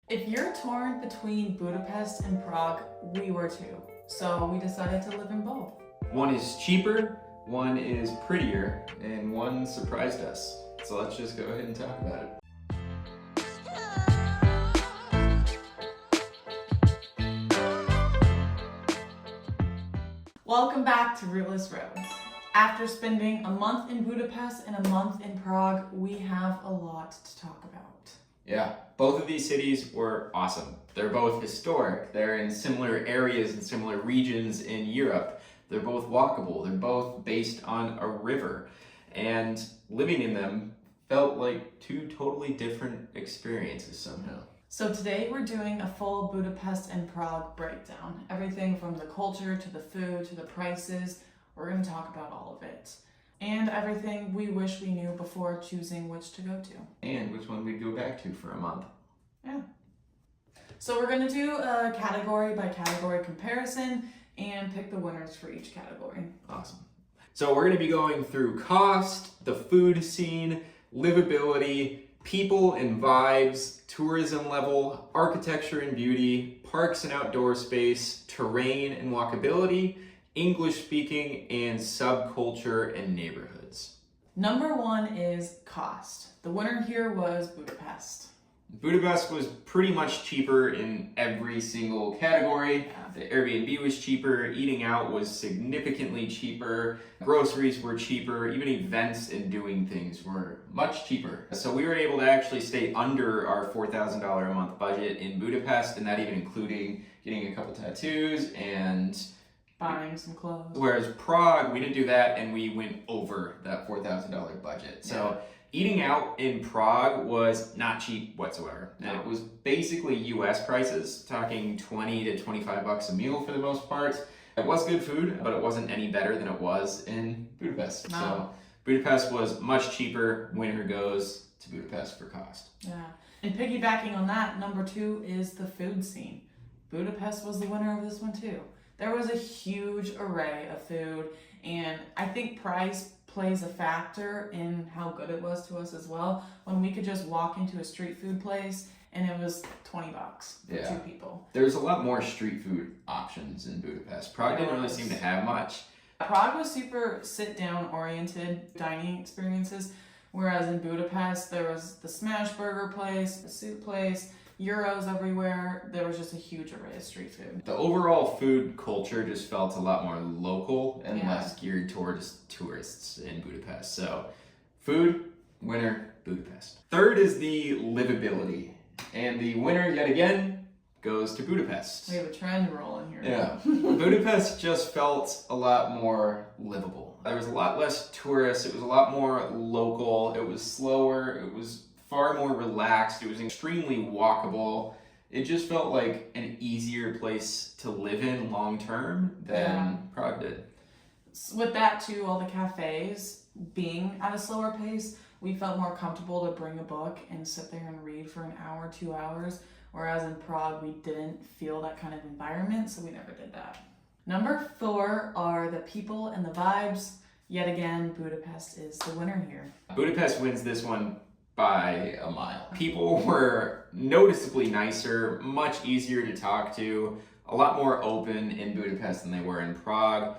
If you're torn between Budapest and Prague, we were too. So we decided to live in both. One is cheaper, one is prettier, and one surprised us. So let's just go ahead and talk about it. Welcome back to Rootless Roads. After spending a month in Budapest and a month in Prague, we have a lot to talk about. Yeah, both of these cities were awesome. They're both historic. They're in similar areas and similar regions in Europe. They're both walkable. They're both based on a river. And living in them felt like two totally different experiences somehow. So today we're doing a full Budapest and Prague breakdown. Everything from the culture to the food to the prices. We're going to talk about all of it. And everything we wish we knew before choosing which to go to. And which one we'd go back to for a month. Yeah. So we're going to do a category by category comparison and pick the winners for each category. Awesome. So we're going to be going through cost, the food scene, livability, people and vibes, tourism level, architecture and beauty, parks and outdoor space, terrain and walkability, English speaking, and subculture and neighborhoods. Number one is cost. The winner here was Budapest. Budapest was pretty much cheaper in every single category. The Airbnb was cheaper, eating out was significantly cheaper, groceries were cheaper, even events and doing things were much cheaper. So we were able to actually stay under our $4,000 a month budget in Budapest, and that even including getting a couple tattoos and buying some clothes. Whereas Prague, we didn't do that and we went over that $4,000 budget. So eating out in Prague was not cheap whatsoever. And it was basically US prices, talking 20 to 25 bucks a meal for the most part. It was good food, but it wasn't any better than it was in Budapest. No. So Budapest was much cheaper. Winner goes to Budapest for cost. Yeah. And piggybacking on that, number two is the food scene. Budapest was the winner of this one too. There was a huge array of food, and I think price plays a factor in how good it was to us as well. When we could just walk into a street food place and it was 20 bucks for two people. There's a lot more street food options in Budapest. Prague didn't really seem to have much. Prague was super sit-down oriented dining experiences, whereas in Budapest there was the smash burger place, the soup place, Euros everywhere. There was just a huge array of street food. The overall food culture just felt a lot more local and less geared towards tourists in Budapest. So food, winner, Budapest. Third is the livability. And the winner, yet again, goes to Budapest. We have a trend rolling here. Yeah. Budapest just felt a lot more livable. There was a lot less tourists. It was a lot more local. It was slower. It was far more relaxed. It was extremely walkable. It just felt like an easier place to live in long term than Prague did. With that too, all the cafes being at a slower pace, we felt more comfortable to bring a book and sit there and read for an hour, 2 hours. Whereas in Prague, we didn't feel that kind of environment, so we never did that. Number four are the people and the vibes. Yet again, Budapest is the winner here. Budapest wins this one by a mile. People were noticeably nicer, much easier to talk to, a lot more open in Budapest than they were in Prague.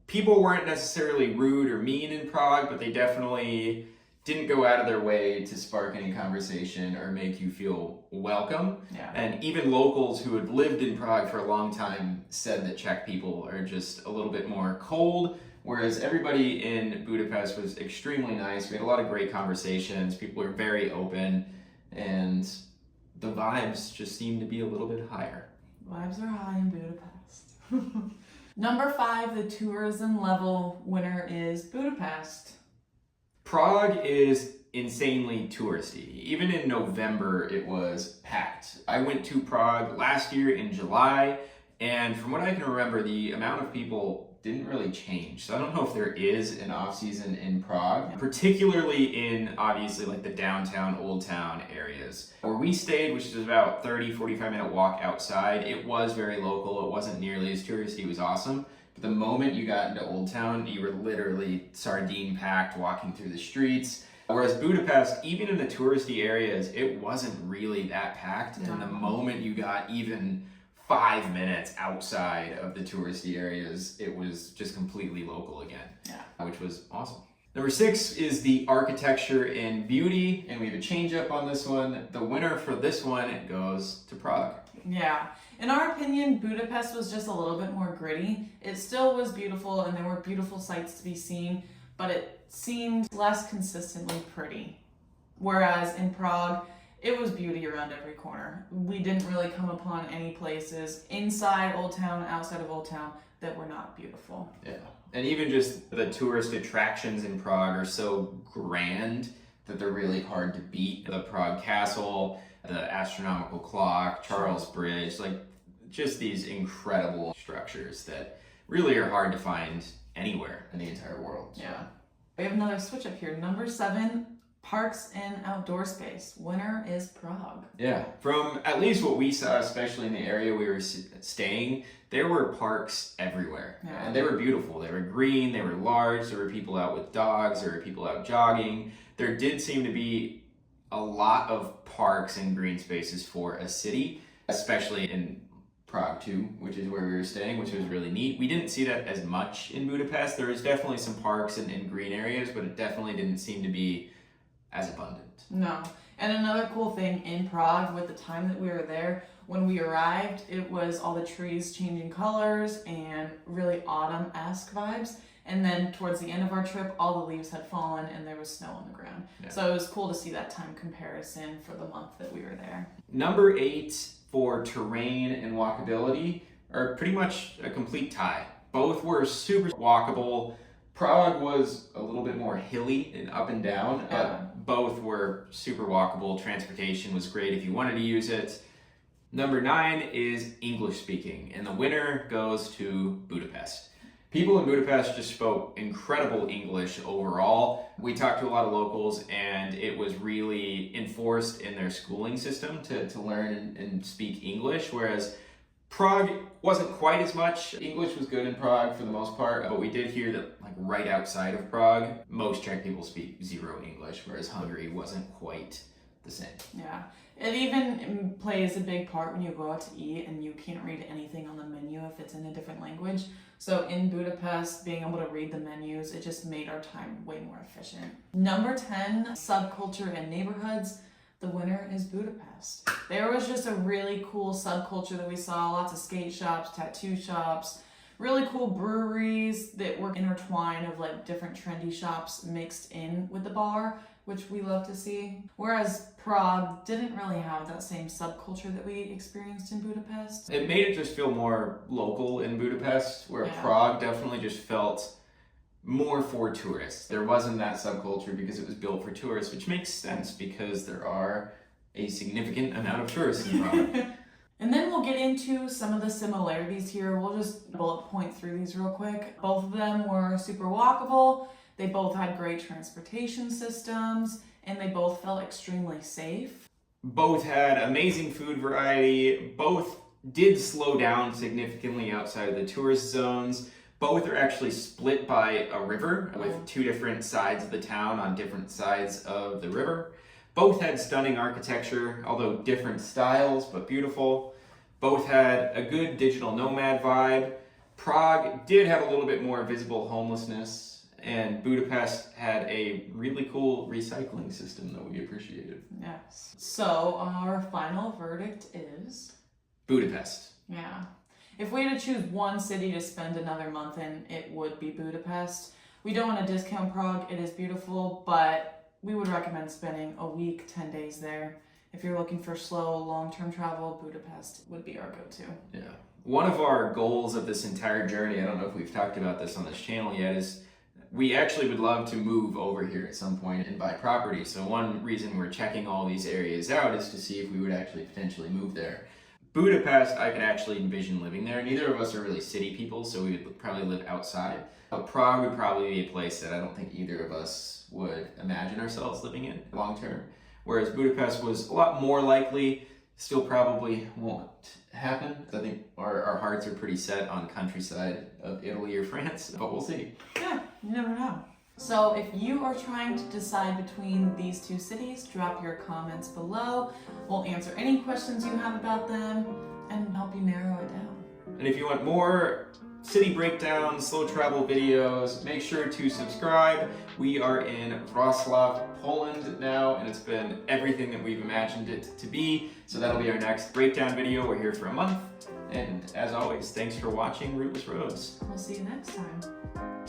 People weren't necessarily rude or mean in Prague, but they definitely didn't go out of their way to spark any conversation or make you feel welcome. Yeah. And even locals who had lived in Prague for a long time said that Czech people are just a little bit more cold, whereas everybody in Budapest was extremely nice. We had a lot of great conversations. People were very open, and the vibes just seemed to be a little bit higher. Vibes are high in Budapest. Number five, the tourism level winner is Budapest. Prague is insanely touristy. Even in November, it was packed. I went to Prague last year in July, and from what I can remember, the amount of people didn't really change. So I don't know if there is an off-season in Prague, particularly in obviously like the downtown, old town areas. Where we stayed, which is about 30-45 minute walk outside, it was very local. It wasn't nearly as touristy. It was awesome. But the moment you got into Old Town, you were literally sardine packed walking through the streets. Whereas Budapest, even in the touristy areas, it wasn't really that packed. No. And the moment you got even 5 minutes outside of the touristy areas, it was just completely local again, which was awesome. Number 6 is the architecture and beauty, and we have a change up on this one. The winner for this one goes to Prague. Yeah. In our opinion, Budapest was just a little bit more gritty. It still was beautiful and there were beautiful sights to be seen, but it seemed less consistently pretty. Whereas in Prague, it was beauty around every corner. We didn't really come upon any places inside Old Town, outside of Old Town, that were not beautiful. Yeah. And even just the tourist attractions in Prague are so grand that they're really hard to beat. The Prague Castle, the astronomical clock, Charles Bridge, like just these incredible structures that really are hard to find anywhere in the entire world. So. Yeah. We have another switch up here. Number 7, parks and outdoor space. Winner is Prague. Yeah. From at least what we saw, especially in the area we were staying, there were parks everywhere. Yeah. And they were beautiful. They were green, they were large, there were people out with dogs, there were people out jogging. There did seem to be a lot of parks and green spaces for a city, especially in Prague too, which is where we were staying, which was really neat. We didn't see that as much in Budapest. There was definitely some parks and green areas, but it definitely didn't seem to be as abundant. No. And another cool thing in Prague, with the time that we were there, when we arrived, it was all the trees changing colors and really autumn-esque vibes. And then towards the end of our trip, all the leaves had fallen and there was snow on the ground. Yeah. So it was cool to see that time comparison for the month that we were there. Number 8 for terrain and walkability are pretty much a complete tie. Both were super walkable. Prague was a little bit more hilly and up and down, but both were super walkable. Transportation was great if you wanted to use it. Number 9 is English speaking, and the winner goes to Budapest. People in Budapest just spoke incredible English overall. We talked to a lot of locals, and it was really enforced in their schooling system to learn and speak English, whereas Prague wasn't quite as much. English was good in Prague for the most part, but we did hear that like right outside of Prague, most Czech people speak zero English, whereas Hungary wasn't quite the same. Yeah. It even plays a big part when you go out to eat and you can't read anything on the menu if it's in a different language. So in Budapest, being able to read the menus, it just made our time way more efficient. Number 10, subculture and neighborhoods. The winner is Budapest. There was just a really cool subculture that we saw, lots of skate shops, tattoo shops, really cool breweries that were intertwined of like different trendy shops mixed in with the bar, which we love to see. Whereas Prague didn't really have that same subculture that we experienced in Budapest. It made it just feel more local in Budapest, where Prague definitely just felt more for tourists. There wasn't that subculture because it was built for tourists, which makes sense because there are a significant amount of tourists in Prague. And then we'll get into some of the similarities here. We'll just bullet point through these real quick. Both of them were super walkable. They both had great transportation systems, and they both felt extremely safe. Both had amazing food variety. Both did slow down significantly outside of the tourist zones. Both are actually split by a river with 2 different sides of the town on different sides of the river. Both had stunning architecture, although different styles, but beautiful. Both had a good digital nomad vibe. Prague did have a little bit more visible homelessness, and Budapest had a really cool recycling system that we appreciated. Yes. So our final verdict is? Budapest. Yeah. If we had to choose one city to spend another month in, it would be Budapest. We don't want to discount Prague. It is beautiful, but we would recommend spending a week, 10 days there. If you're looking for slow, long-term travel, Budapest would be our go-to. Yeah. One of our goals of this entire journey, I don't know if we've talked about this on this channel yet, is we actually would love to move over here at some point and buy property. So one reason we're checking all these areas out is to see if we would actually potentially move there. Budapest, I could actually envision living there. Neither of us are really city people, so we would probably live outside. But Prague would probably be a place that I don't think either of us would imagine ourselves living in long term. Whereas Budapest was a lot more likely, still probably won't happen. I think our hearts are pretty set on countryside of Italy or France, but we'll see. Yeah, you never know. So if you are trying to decide between these two cities, drop your comments below. We'll answer any questions you have about them and help you narrow it down. And if you want more city breakdowns, slow travel videos, make sure to subscribe. We are in Wrocław, Poland now, and it's been everything that we've imagined it to be. So that'll be our next breakdown video. We're here for a month. And as always, thanks for watching Rootless Roads. We'll see you next time.